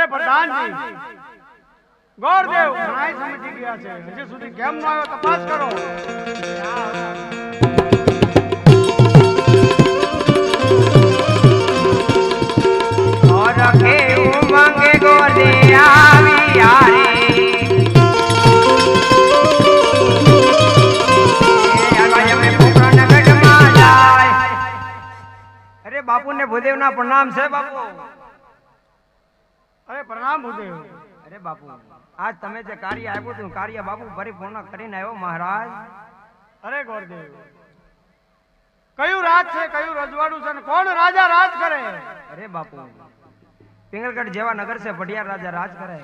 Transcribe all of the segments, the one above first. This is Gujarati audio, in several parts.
અરે પ્રધાનજી ગોરદેવ ઘણાય સમજી ગયા છે, હજી સુધી કેમ ન આવ્યો તપાસ કરો. ઉમંગે ગોદે આવી હારે અરે બાપુ ને ભૂદેવ ના પ્રણામ છે બાપુ. અરે પ્રણામ ભૂદેવ. અરે બાપુ આજ તમે જે કાર્ય આપ્યું હતું કાર્ય બાપુ પરિપૂર્ણ કરીને આવ્યો મહારાજ. અરે ગોરદેવ કયું રાજ છે, કયું રજવાડું છે, કોણ રાજા રાજ કરે? અરે બાપુ પિંગલગઢ જેવા નગર છે, પઢિયાર રાજા રાજ કરે.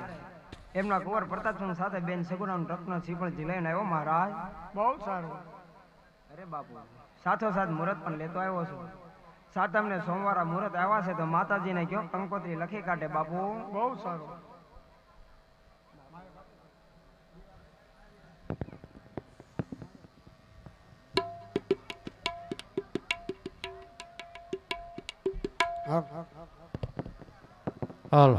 એમના કુંવર પ્રતાપસિંહ સાથે બેન સગુણાનું રત્ન શ્રીફળ લઈને આવ્યો મહારાજ. બહુ સારું. અરે બાપુ સાથોસાથ મુહૂર્ત પણ લેતો આવ્યો છું. સાતમ ને સોમવારે મુહૂર્ત આવ્યા છે તો માતાજીને કયો કંકોત્રી લખી કાઢે બાપુ. બહુ સારું. હાલ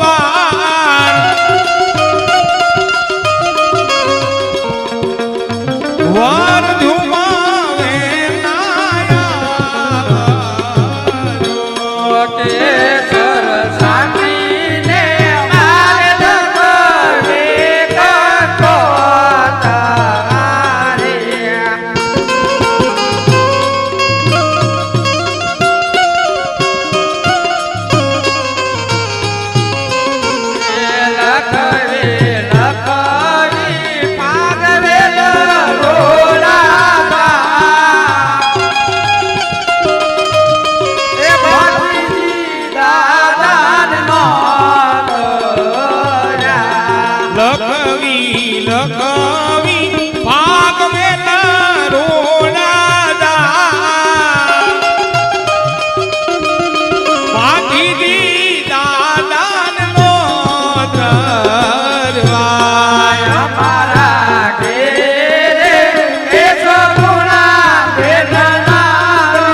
વાર વાર ધુમાવે નાયા કેસર સાંભળીને મારે ધર્મને કરતો તારે. લખવી પાગવે લખવી લખવી ભાગ મેલા રોડા બાકી દીધા દાન નો દરવાય મારા ઘેરે કેસો ગુણા વેદનારો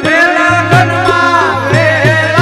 વેલગનમાં વેલાયા.